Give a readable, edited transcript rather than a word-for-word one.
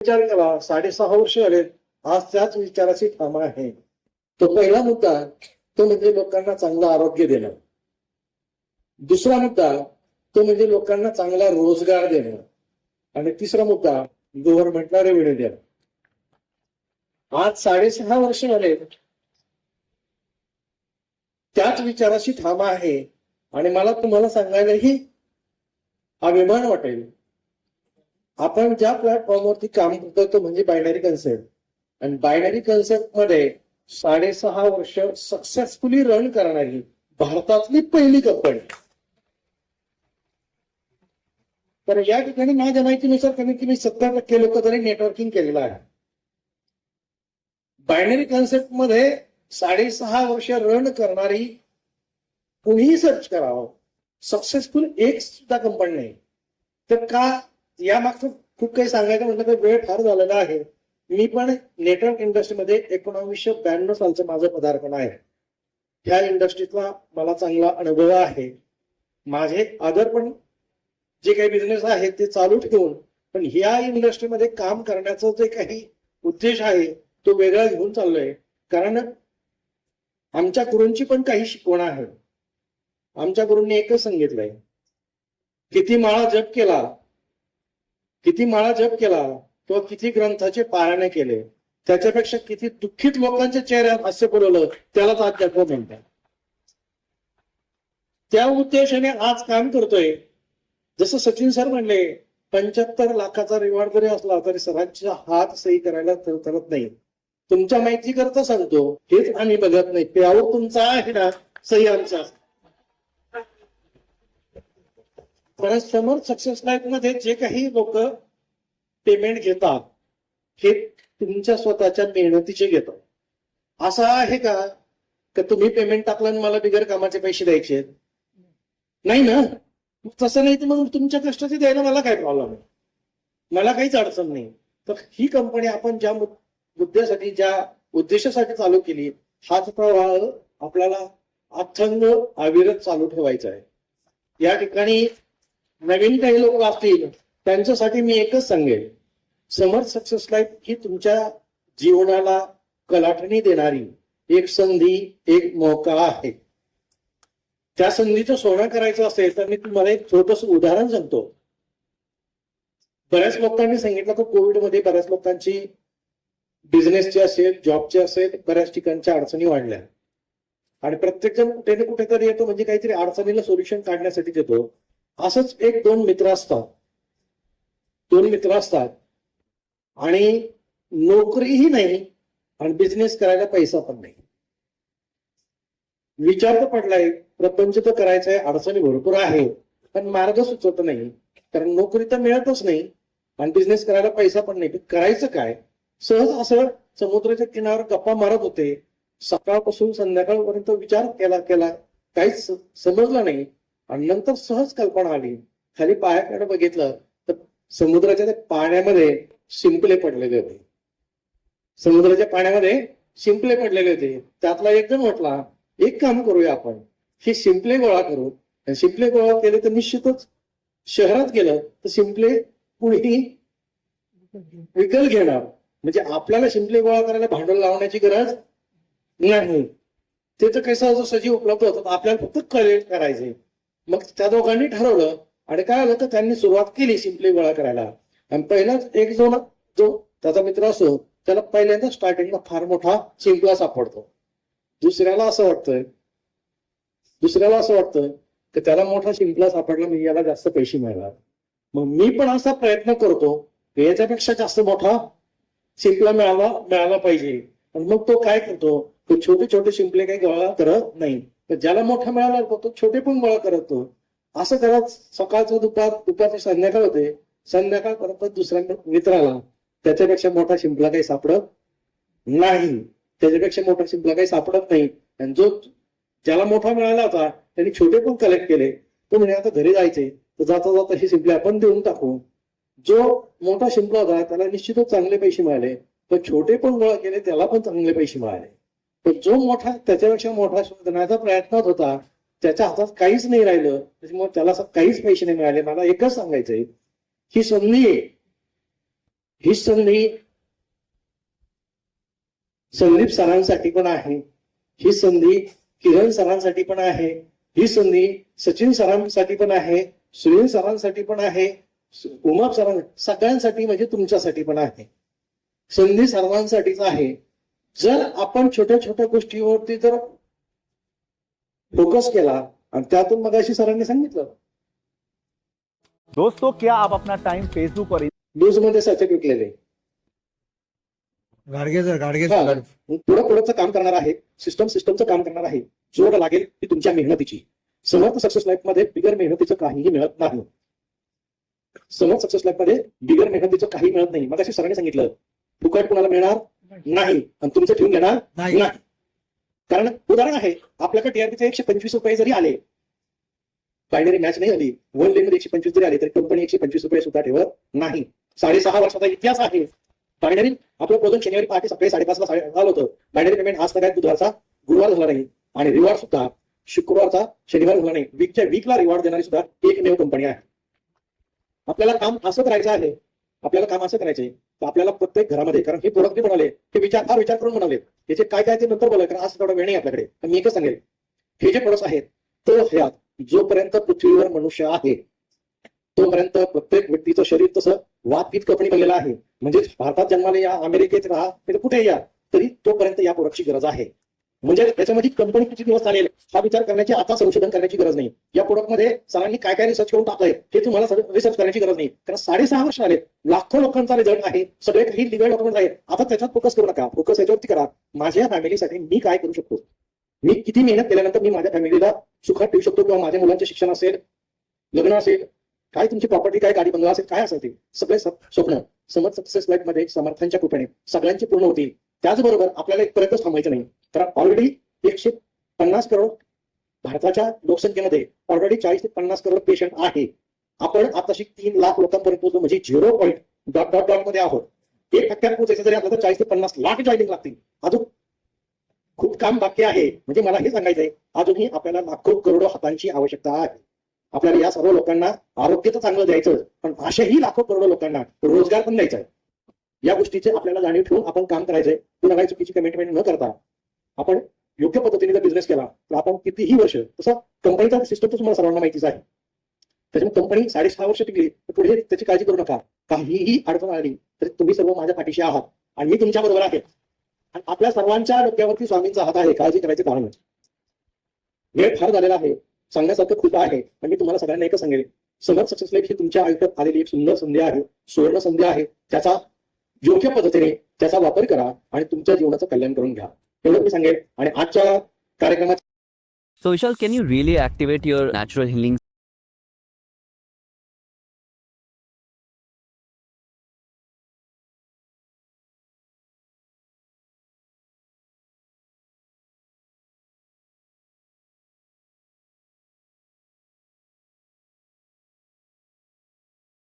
विचार केला 6.5 वर्ष झाले आज त्याच विचाराची ठाम आहे. तो पहिला मुद्दा तो म्हणजे लोकांना चांगलं आरोग्य देणं. दुसरा मुद्दा तो म्हणजे लोकांना चांगला रोजगार देणं. आणि तिसरा मुद्दा गव्हर्नमेंटला रेव्हेन्यू देणं. आज 6.5 वर्ष झाले त्याच विचाराशी ठाम आहे. आणि मला तुम्हाला सांगायलाही अभिमान वाटेल, आपण ज्या प्लॅटफॉर्मवरती काम करतो तो म्हणजे बायनरी कन्सेप्ट. आणि बायनरी कन्सेप्ट मध्ये 6.5 वर्ष सक्सेसफुली रन करणारी भारतातली पहिली कंपनी. तर या ठिकाणी माझ्या माहितीनुसार कमीत कमी 70% लोक तरी नेटवर्किंग केलेलं आहे. बायनरी कन्सेप्ट मध्ये 6.5 वर्ष रन करणारी कुणीही सर्च करावं, सक्सेसफुल एक सुद्धा कंपनी नाही. तर का या मागचं खूप काही सांगायचं म्हटलं तर वेळ फार झालेला आहे. मी पण नेटवर्क इंडस्ट्रीमध्ये 1992 सालचं माझं पदार्पण आहे. ह्या इंडस्ट्रीतला मला चांगला अनुभव आहे. माझे अदर पण जे काही बिझनेस आहे ते चालू ठेवून पण ह्या इंडस्ट्रीमध्ये काम करण्याचा जे काही उद्देश आहे तो वेगळा घेऊन चाललोय. कारण आमच्या गुरूंची पण काही शिकवण आहे. आमच्या गुरूंनी एकच सांगितलंय, किती माळा जप केला किंवा किती ग्रंथाचे पारायण केले त्याच्यापेक्षा किती दुःखित लोकांच्या चेहऱ्यात हास्य बोलवलं त्यालाच अध्यात्म म्हणतात. त्या उद्देशाने आज काम करतोय. जसं सचिन सर म्हणले 75 लाखाचा रिवॉर्ड जरी असला तरी सरांच्या हात सही करायला तरत नाही. तुमच्या माहिती करता सांगतो, हेच आम्ही बघत नाही. त्यावर तुमचा आहे ना सही आमचा. पण समोर सक्सेस लाईफ मध्ये जे काही लोक पेमेंट घेतात हे तुमच्या स्वतःच्या मेहनतीचे घेतात. असं आहे का तुम्ही पेमेंट टाकलं आणि मला बिगर कामाचे पैसे द्यायचे नाही ना. तसं नाही तर मग तुमच्या कष्टाचे द्यायला मला काय प्रॉब्लेम आहे, मला काहीच अडचण नाही. तर ही कंपनी आपण ज्या मुद्द्यासाठी ज्या उद्देशासाठी चालू केली हाच प्रवाह आपल्याला अथंग अविरत चालू ठेवायचा आहे. या ठिकाणी नवीन काही लोक असतील त्यांच्यासाठी मी एकच सांगेन, समर्थ सक्सेस लाईफ ही तुमच्या जीवनाला कलाटणी देणारी एक संधी, एक मौका आहे. त्या संधीचं सोनं करायचं असेल तर मी तुम्हाला एक छोटस उदाहरण सांगतो. बऱ्याच लोकांनी सांगितलं की कोविडमध्ये बऱ्याच लोकांची बिझनेसची असेल, जॉबची असेल, बऱ्याच ठिकाणच्या अडचणी वाढल्या. आणि प्रत्येक जण कुठे ना कुठेतरी येतो म्हणजे काहीतरी अडचणीला सोल्युशन काढण्यासाठी येतो. असंच एक दोन मित्र असतात आणि नोकरीही नाही आणि बिझनेस करायला पैसा पण नाही. विचार तर पडलाय, प्रपंच तर करायचंय, अडचणी भरपूर आहे पण मार्ग सुचवत नाही. कारण नोकरी तर मिळतच नाही आणि बिझनेस करायला पैसा पण नाही. करायचं काय? सहज असं समुद्राच्या किनाऱ्यावर गप्पा मारत होते. सकाळपासून संध्याकाळपर्यंत विचार केला काहीच समजलं नाही. आणि नंतर सहज कल्पना आली. खाली पायाकडे बघितलं तर समुद्राच्या त्या पाण्यामध्ये शिंपले पडलेले होते. त्यातला एक जण म्हटला, एक काम करूया आपण, हे शिंपले गोळा करू. आणि शिंपले गोळा केले तर निश्चितच शहरात गेलं तर शिंपले कुणीही विकत घेणार. म्हणजे आपल्याला शिंपले गोळा करायला भांडवल लावण्याची गरज नाही. ते तर कसं सजीव उपलब्ध होतात, आपल्याला फक्त कलेक्ट करायचे. मग त्या दोघांनी ठरवलं आणि काय आलं तर त्यांनी सुरुवात केली शिंपले गोळा करायला. आणि पहिलाच एक जो त्याचा मित्र असो त्याला पहिल्यांदा स्टार्टिंगला फार मोठा शिंपला सापडतो. दुसऱ्याला असं वाटतं की त्याला मोठा शिंपला सापडला म्हणजे याला जास्त पैसे मिळणार. मग मी पण असा प्रयत्न करतो की याच्यापेक्षा जास्त मोठा शिंपला मिळाला पाहिजे. आणि मग तो काय करतो, तो छोटे छोटे शिंपले काही गोळा करत नाही. ज्याला मोठा मिळाला तो छोटे पण गोळा करतो. असं करत सकाळचं दुपारची संध्याकाळ होते. संध्याकाळ परत दुसऱ्या मित्राला त्याच्यापेक्षा मोठा शिंपला काही सापडत नाही. आणि ज्याला मोठा मिळाला होता त्यांनी छोटे पण कलेक्ट केले. तो म्हणजे आता घरी जायचे तर जाता जाता हे शिंपले आपण देऊन टाकू. जो मोठा शिंपला होता त्याला निश्चितच चांगले पैसे मिळाले, पण छोटे पण गोळा केले त्याला पण चांगले पैसे मिळाले. पण जो त्याच्यापेक्षा मोठा शोधण्याचा प्रयत्नात होता त्याच्या हातात काहीच नाही राहिलं, त्याच्यामुळे त्याला काहीच पैसे नाही मिळाले. मला एकच सांगायचंय, ही संधी आहे. ही संधी संदीप सरांसाठी पण आहे, ही संधी किरण सरांसाठी पण आहे, ही संधी सचिन सरांसाठी पण आहे, सुनील सरांसाठी पण आहे, उमा सरां सगळ्यांसाठी म्हणजे तुमच्यासाठी पण आहे. संधी सर्वांसाठीच आहे. जर आपण छोट्या छोट्या गोष्टीवरती जर फोकस केला आणि त्यातून मगाशी सरांनी सांगितलं दोस्तों, क्या आप अपना टाइम फेसबुक और न्यूज मध्ये सचेत विकलेले पुढं काम करणार आहे, सिस्टमचं काम करणार आहे. जोड लागेल ती तुमच्या मेहनतीची. समर्थ सक्सेस लाईफ मध्ये बिगर मेहनतीचं काहीही मिळत नाही. समर्थ सक्सेस लाईफ मध्ये बिगर मेहनतीचं काही मिळत नाही. मग अशी सरांनी सांगितलं फुकट कुणाला मिळणार नाही आणि तुमचं ठेवून घेणार नाही. कारण उदाहरण आहे, आपल्याकडे टीआरपीचे 125 रुपये जरी आले, बायनरी मॅच नाही आली, वन लेन मध्ये 125 जरी आले तरी कंपनी 125 रुपये सुद्धा ठेवत नाही. 6.5 वर्षाचा इतिहास आहे. बायनरी आपलं प्रोजेक्ट शनिवारी पहाटे सकाळी 5:30 ला झालं होतं. बायनरी पेमेंट आज तक बुधवारचा गुरुवार झाला नाही आणि रिवॉर्ड सुद्धा शुक्रवारचा शनिवार झाला नाही. वीकला रिवॉर्ड देणारी सुद्धा एकमेव कंपनी आहे. आपल्याला काम असं करायचं आहे, आपल्याला काम असं करायचंय तर आपल्याला प्रत्येक घरामध्ये, कारण हे प्रोडक्ट बनवले हे विचार करून बनवले, त्याचे काय काय ते नंतर बोलाय, कारण आज तेवढा वेळ नाही आपल्याकडे. मी एकच सांगेल, हे जे प्रोडक्ट आहेत तो हयात जोपर्यंत पृथ्वीवर मनुष्य आहे तोपर्यंत प्रत्येक व्यक्तीचं शरीर तसं वातपित कपणी बनलेलं आहे. म्हणजे भारतात जन्माला या, अमेरिकेत राहा, कुठे या, तरी तोपर्यंत या प्रोडक्टची गरज आहे. म्हणजे त्याच्यामध्ये कंपनी किती दिवस चालेल हा विचार करण्याची आता संशोधन करण्याची गरज नाही. या प्रोडक्टमध्ये सरांनी काय काय रिसर्च करून टाकलंय हे तुम्हाला रिसर्च करण्याची गरज नाही, कारण 6.5 वर्ष आले, लाखो लोकांचा रिझल्ट आहे, सगळे काही लिगल डॉक्युमेंट आहे. आता त्याच्यात फोकस करू नका, फोकस याच्यावरती करा. माझ्या फॅमिलीसाठी मी काय करू शकतो, मी किती मेहनत केल्यानंतर मी माझ्या फॅमिलीला सुखात ठेवू शकतो, किंवा माझ्या मुलांचे शिक्षण असेल, लग्न असेल, काय तुमची प्रॉपर्टी, काय गाडी बंगला असेल, काय असेल ते सगळे स्वप्न समर्थ सक्सेस लाईफ मध्ये समर्थांच्या कृपेने सगळ्यांची पूर्ण होतील. त्याचबरोबर आपल्याला इथपर्यंतच थांबायचं नाही, तर ऑलरेडी 150 करोड भारताच्या लोकसंख्येमध्ये ऑलरेडी 40 ते 50 करोड पेशंट आहे. आपण आताशी 3 लाख लोकांपर्यंत पोहोचलो, म्हणजे 0.... मध्ये आहोत. 1% पोहोचायचं जरी आपलं तर 40 ते 50 लाख जॉईनिंग लागतील. अजून खूप काम बाकी आहे. म्हणजे मला हे सांगायचंय, अजूनही आपल्याला लाखो करोडो हातांची आवश्यकता आहे. आपल्याला या सर्व लोकांना आरोग्य तर चांगलं द्यायचं, पण अशाही लाखो करोडो लोकांना रोजगार पण द्यायचा आहे. या गोष्टीचे आपल्याला जाणीव ठेवून आपण काम करायचंय. पुन्हा काही चुकीची कमिटमेंट न करता आपण योग्य पद्धतीने जर बिझनेस केला तर आपण कितीही वर्ष, तसं कंपनीचा सिस्टम तर तुम्हाला सर्वांना माहितीच आहे. त्याच्यामुळे कंपनी 6.5 वर्ष टिकली तर पुढे त्याची काळजी करू नका. काहीही अडचण आली तरी तुम्ही सर्व माझ्या पाठीशी आहात आणि मी तुमच्या बरोबर आहे. आणि आपल्या सर्वांच्या डोक्यावरती स्वामींचा हात आहे. काळजी करायचे कारण नाही. वेळ फार झालेला आहे, सांगण्यासारखं खूप आहे, पण मी तुम्हाला सगळ्यांना एकच सांगेल, समर्थ सक्सेस लाईफ ही तुमच्या आयुष्यात आलेली एक सुंदर संधी आहे, सुवर्ण संधी आहे. त्याचा योग्य पद्धतीने त्याचा वापर करा आणि तुमच्या जीवनाचं कल्याण करून घ्या, एवढं मी सांगेल. आणि आजच्या कार्यक्रमात So Vishal, can you really activate your natural healing